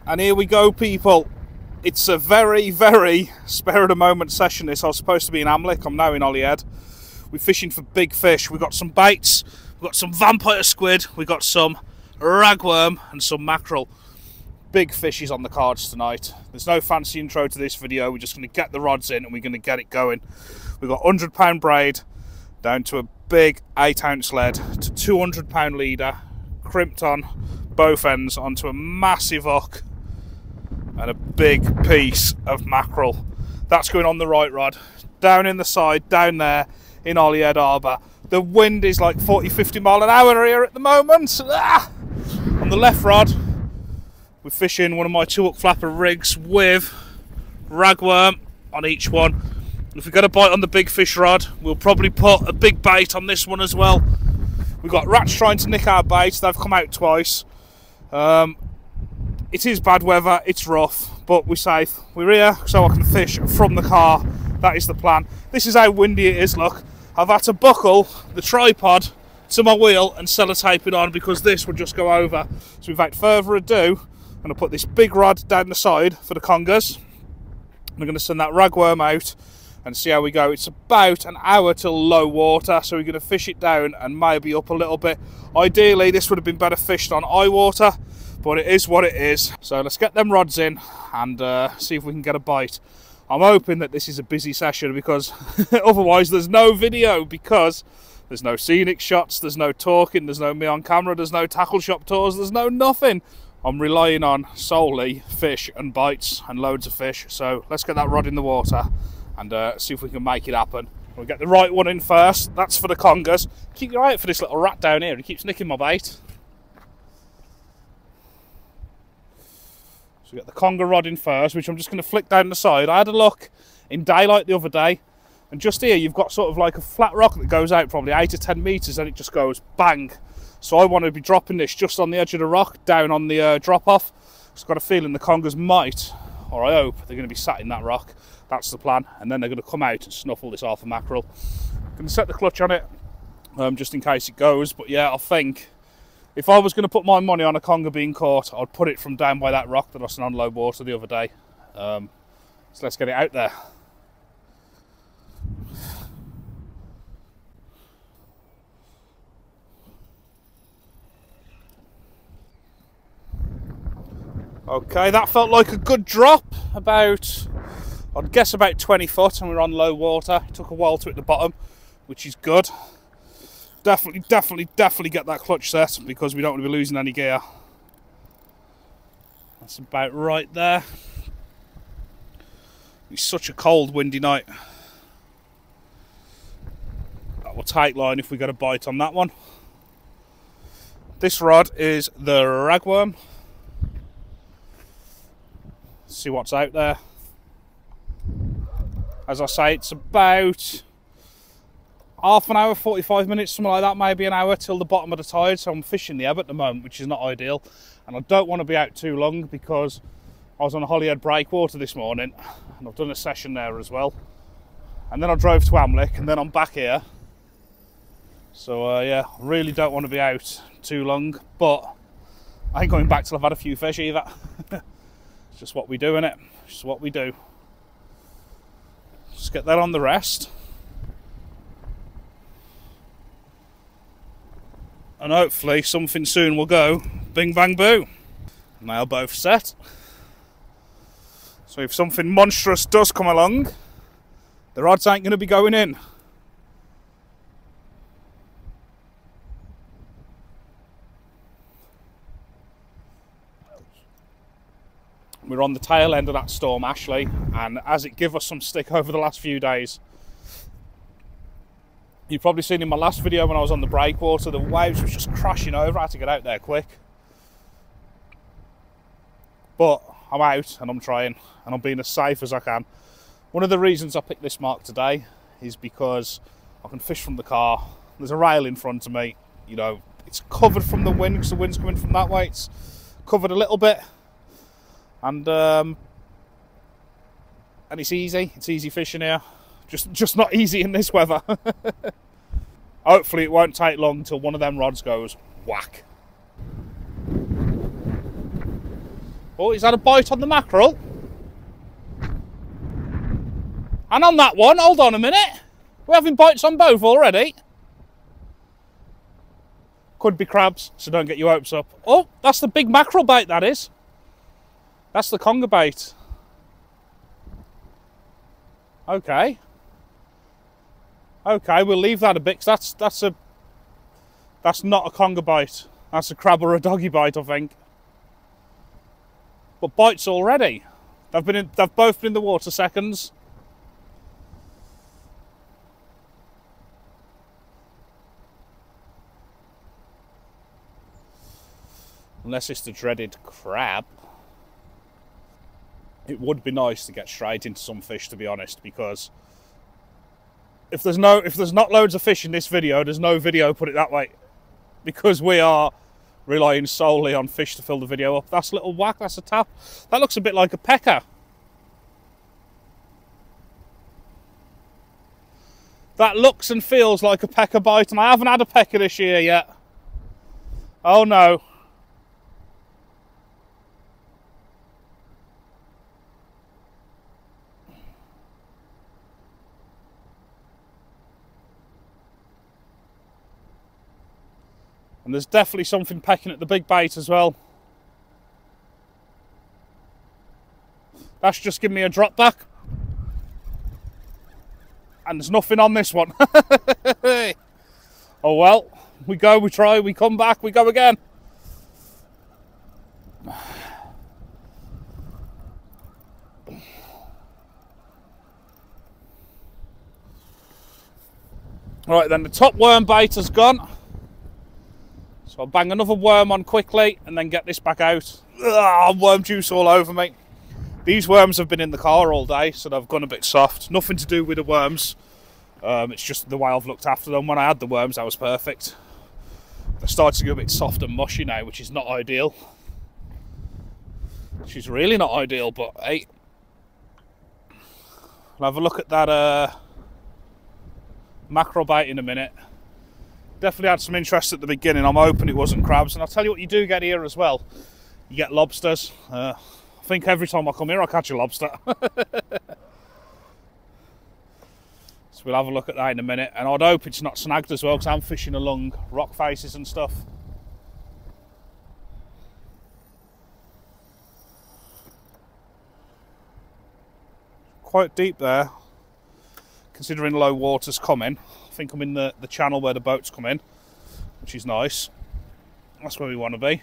And here we go, people. It's a very, very spare of the moment session this. I was supposed to be in Amlick, I'm now in Holyhead. We're fishing for big fish. We've got some baits, we've got some vampire squid, we've got some ragworm and some mackerel. Big fishes on the cards tonight. There's no fancy intro to this video, we're just going to get the rods in and we're going to get it going. We've got 100-pound braid down to a big 8-ounce lead to 200-pound leader, crimped on both ends onto a massive hook, and a big piece of mackerel. That's going on the right rod. Down in the side, down there in Holyhead Harbour. The wind is like 40-50 mile an hour here at the moment. Ah! On the left rod, we're fishing one of my 2-hook flapper rigs with ragworm on each one. If we get a bite on the big fish rod, we'll probably put a big bait on this one as well. We've got rats trying to nick our bait. They've come out twice. It is bad weather, it's rough, but we're safe. We're here so I can fish from the car. That is the plan. This is how windy it is, look. I've had to buckle the tripod to my wheel and sellotape it on because this would just go over. So without further ado, I'm going to put this big rod down the side for the congers. I'm going to send that ragworm out and see how we go. It's about an hour till low water, so we're going to fish it down and maybe up a little bit. Ideally, this would have been better fished on high water, but it is what it is. So let's get them rods in and see if we can get a bite. I'm hoping that this is a busy session because otherwise there's no video, because there's no scenic shots, there's no talking, there's no me on camera, there's no tackle shop tours, there's no nothing. I'm relying on solely fish and bites and loads of fish. So let's get that rod in the water and see if we can make it happen. We'll get the right one in first. That's for the congers. Keep your eye out for this little rat down here. He keeps nicking my bait. So we get the conger rod in first, which I'm just going to flick down the side. I had a look in daylight the other day, and just here you've got sort of like a flat rock that goes out probably 8 to 10 metres, and it just goes bang. So I want to be dropping this just on the edge of the rock, down on the drop-off. I've got a feeling the congers might, or I hope, they're going to be sat in that rock. That's the plan, and then they're going to come out and snuffle this half a mackerel. I'm going to set the clutch on it, just in case it goes, but yeah, I think if I was going to put my money on a conger being caught, I'd put it from down by that rock that I seen on low water the other day. So let's get it out there. Okay, that felt like a good drop, about, I'd guess about 20 foot, and we're on low water. It took a while to hit the bottom, which is good. Definitely get that clutch set because we don't want to be losing any gear. That's about right there. It's such a cold, windy night. That will tight line if we get a bite on that one. This rod is the ragworm. See what's out there. As I say, it's about half an hour, 45 minutes, something like that, maybe an hour till the bottom of the tide. So I'm fishing the ebb at the moment, which is not ideal, and I don't want to be out too long because I was on a Holyhead breakwater this morning and I've done a session there as well, and then I drove to Amlick and then I'm back here. So yeah, I really don't want to be out too long, but I ain't going back till I've had a few fish either. It's just what we do, innit? It's just what we do. Just get that on the rest. And hopefully something soon will go bing bang boo. And they'll both set. So if something monstrous does come along, the rods ain't going to be going in. We're on the tail end of that storm, Ashley, and as it give us some stick over the last few days. You've probably seen in my last video when I was on the breakwater, the waves was just crashing over. I had to get out there quick. But I'm out and I'm trying, and I'm being as safe as I can. One of the reasons I picked this mark today is because I can fish from the car. There's a rail in front of me. You know, it's covered from the wind because the wind's coming from that way. It's covered a little bit. And it's easy. It's easy fishing here. Just not easy in this weather. Hopefully it won't take long till one of them rods goes whack. Oh, he's had a bite on the mackerel. And on that one, hold on a minute. We're having bites on both already. Could be crabs, so don't get your hopes up. Oh, that's the big mackerel bait, that is. That's the conger bait. Okay. Okay, we'll leave that a bit, 'cause that's not a conger bite. That's a crab or a doggy bite, I think. But bites already. They've both been in the water seconds. Unless it's the dreaded crab. It would be nice to get straight into some fish, to be honest, because if there's not loads of fish in this video, there's no video, put it that way. Because we are relying solely on fish to fill the video up. That's a little whack, that's a tap. That looks a bit like a pecker. That looks and feels like a pecker bite, and I haven't had a pecker this year yet. Oh no. And there's definitely something pecking at the big bait as well. That's just giving me a drop back. And there's nothing on this one. Oh well, we go, we try, we come back, we go again. Right then, the top worm bait has gone. So I'll bang another worm on quickly and then get this back out. Ugh, worm juice all over me. These worms have been in the car all day, so they've gone a bit soft. Nothing to do with the worms. It's just the way I've looked after them. When I had the worms, that was perfect. They're starting to get a bit soft and mushy now, which is not ideal. Which is really not ideal, but hey. I'll have a look at that mackerel bait in a minute. Definitely had some interest at the beginning. I'm hoping it wasn't crabs. And I'll tell you what you do get here as well. You get lobsters. I think every time I come here I catch a lobster. So we'll have a look at that in a minute. And I'd hope it's not snagged as well, because I'm fishing along rock faces and stuff. Quite deep there, considering low water's coming. I think I'm in the channel where the boats come in, which is nice. That's where we want to be. I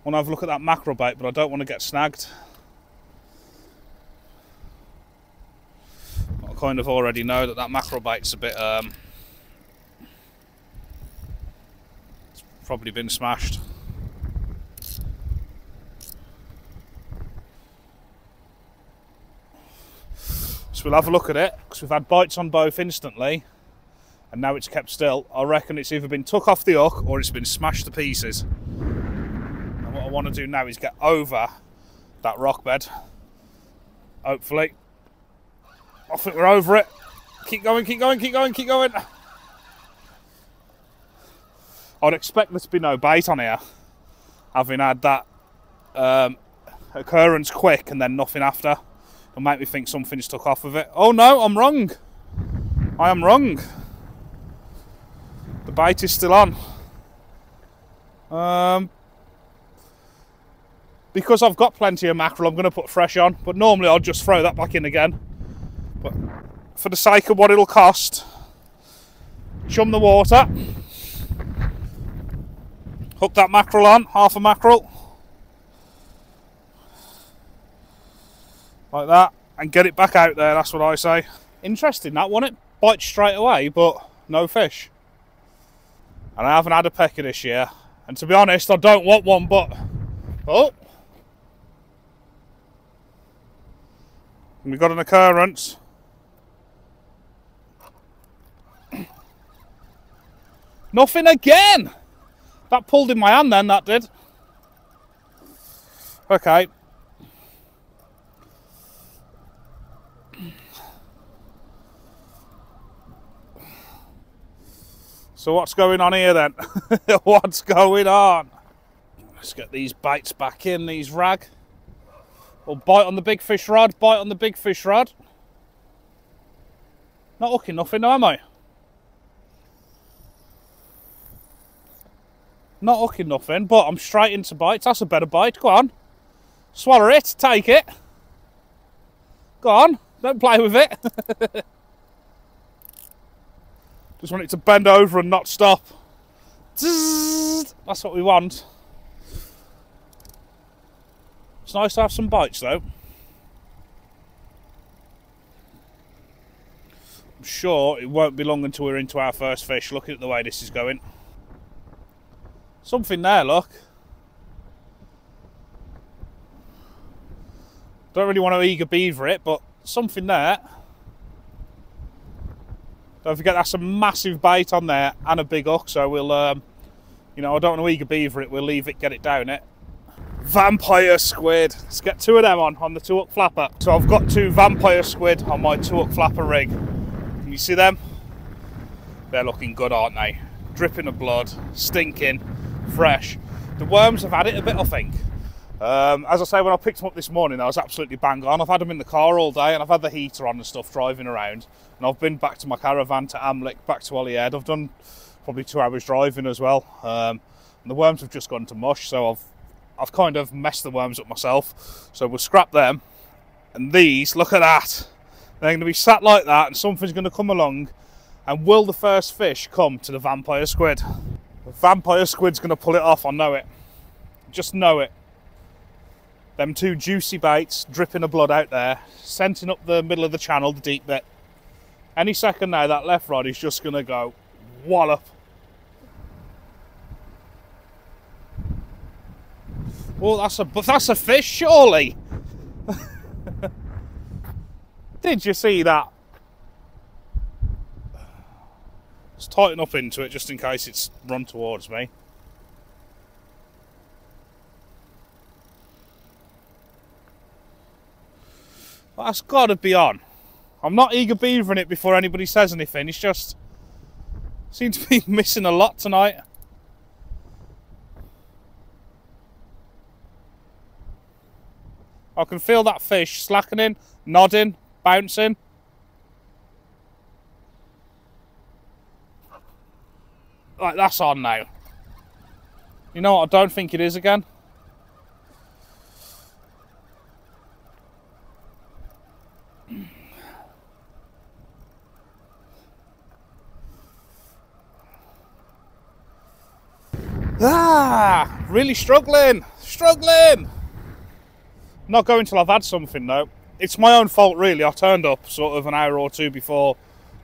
want to have a look at that mackerel bait, but I don't want to get snagged. I kind of already know that mackerel bait's a bit it's probably been smashed. So we'll have a look at it, because we've had bites on both instantly and now it's kept still. I reckon it's either been took off the hook or it's been smashed to pieces. And what I want to do now is get over that rock bed, hopefully. I think we're over it. Keep going, keep going, keep going, keep going. I'd expect there to be no bait on here, having had that occurrence quick and then nothing after. It'll make me think something's took off of it. Oh no, I'm wrong. I am wrong. The bait is still on. Because I've got plenty of mackerel, I'm going to put fresh on. But normally I'll just throw that back in again. But for the sake of what it'll cost, chum the water. Hook that mackerel on, half a mackerel. Like that, and get it back out there, that's what I say. Interesting that one, it bites straight away, but no fish. And I haven't had a pecker this year. And to be honest, I don't want one, but... Oh! We've got an occurrence. Nothing again! That pulled in my hand then, that did. Okay. So what's going on here then? What's going on? Let's get these baits back in, these rag. Or bite on the big fish rod, bite on the big fish rod. Not hooking nothing, no, am I? Not hooking nothing, but I'm straight into bites. That's a better bite. Go on. Swallow it, take it. Go on, don't play with it. Just want it to bend over and not stop. That's what we want. It's nice to have some bites though. I'm sure it won't be long until we're into our first fish, looking at the way this is going. Something there, look. Don't really want to eager beaver it, but something there. Don't forget that's a massive bait on there and a big hook, so we'll, you know, I don't want to eager beaver it, we'll leave it, get it down it. Vampire squid. Let's get two of them on the 2-hook flapper. So I've got 2 vampire squid on my 2-hook flapper rig. Can you see them? They're looking good, aren't they? Dripping of blood, stinking, fresh. The worms have had it a bit, I think. As I say, when I picked them up this morning, I was absolutely bang on. I've had them in the car all day and I've had the heater on and stuff driving around. And I've been back to my caravan, to Amlick, back to Holyhead. I've done probably 2 hours driving as well. And the worms have just gone to mush, so I've kind of messed the worms up myself. So we'll scrap them. And these, look at that. They're going to be sat like that and something's going to come along. And will the first fish come to the vampire squid? The vampire squid's going to pull it off, I know it. Just know it. Them 2 juicy baits, dripping of blood out there, scenting up the middle of the channel, the deep bit. Any second now, that left rod is just going to go wallop. Well, that's a fish, surely. Did you see that? Let's tighten up into it just in case it's run towards me. Well, that's got to be on. I'm not eager beavering it before anybody says anything. It's just seems to be missing a lot tonight. I can feel that fish slackening, nodding, bouncing. Like, that's on now. You know what I don't think it is again? Really struggling. Not going till I've had something though. It's my own fault really. I turned up sort of an hour or 2 before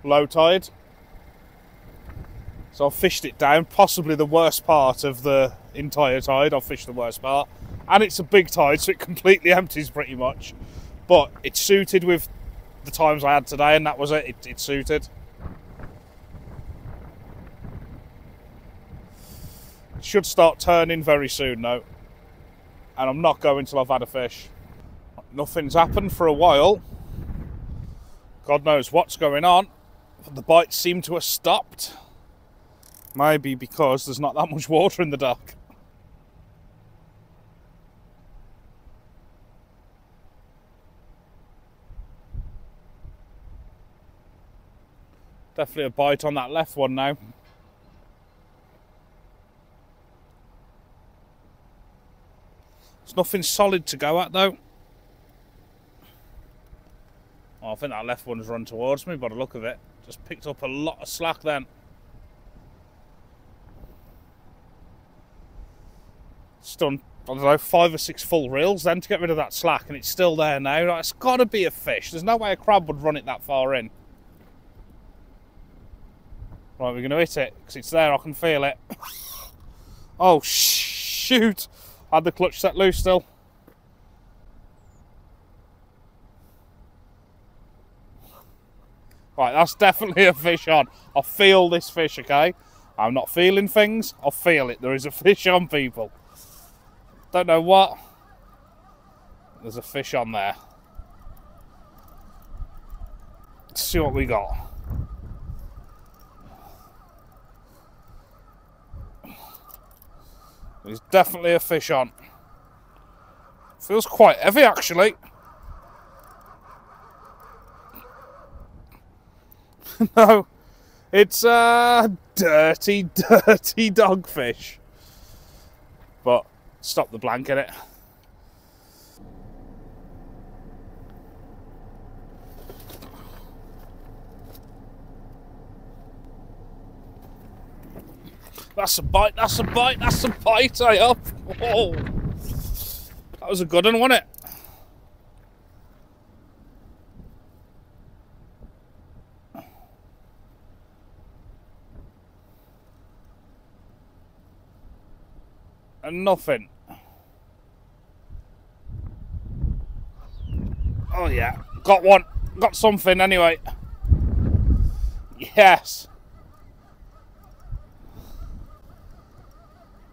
low tide. So I've fished it down, possibly the worst part of the entire tide. I've fished the worst part. And it's a big tide, so it completely empties pretty much. But it suited with the times I had today, and that was it. It suited. It should start turning very soon though. And I'm not going till I've had a fish. Nothing's happened for a while. God knows what's going on. But the bites seem to have stopped. Maybe because there's not that much water in the dock. Definitely a bite on that left one now. There's nothing solid to go at though. Oh, I think that left one's run towards me by the look of it. Just picked up a lot of slack then. It's done, I don't know, 5 or 6 full reels then to get rid of that slack, and it's still there now. It's got to be a fish. There's no way a crab would run it that far in. Right, we're going to hit it because it's there. I can feel it. Oh, shoot. I had the clutch set loose still. Right, that's definitely a fish on. I feel this fish, okay? I'm not feeling things. I feel it. There is a fish on, people. Don't know what. There's a fish on there. Let's see what we got. There's definitely a fish on. Feels quite heavy, actually. No, it's a dirty, dirty dogfish. But stop the blank in it. That's a bite, that's a bite, that's a bite, I up. Whoa. That was a good one, wasn't it? And nothing. Oh yeah, got one. Got something anyway. Yes.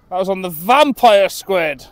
That was on the vampire squid.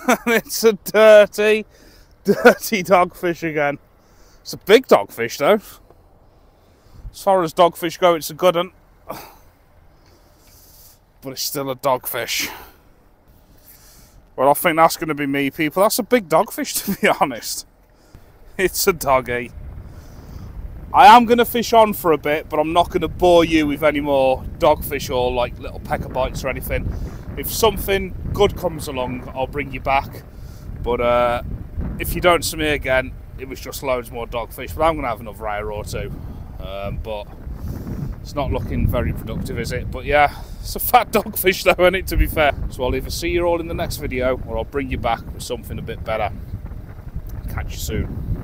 And it's a dirty, dirty dogfish again. It's a big dogfish though. As far as dogfish go, it's a good one. But it's still a dogfish. Well, I think that's going to be me, people. That's a big dogfish, to be honest. It's a doggy. I am going to fish on for a bit, but I'm not going to bore you with any more dogfish or like little pecker bites or anything. If something good comes along, I'll bring you back. But if you don't see me again, it was just loads more dogfish. But I'm going to have another hour or two. But it's not looking very productive, is it? But yeah, it's a fat dogfish though, isn't it, to be fair? So I'll either see you all in the next video, or I'll bring you back with something a bit better. Catch you soon.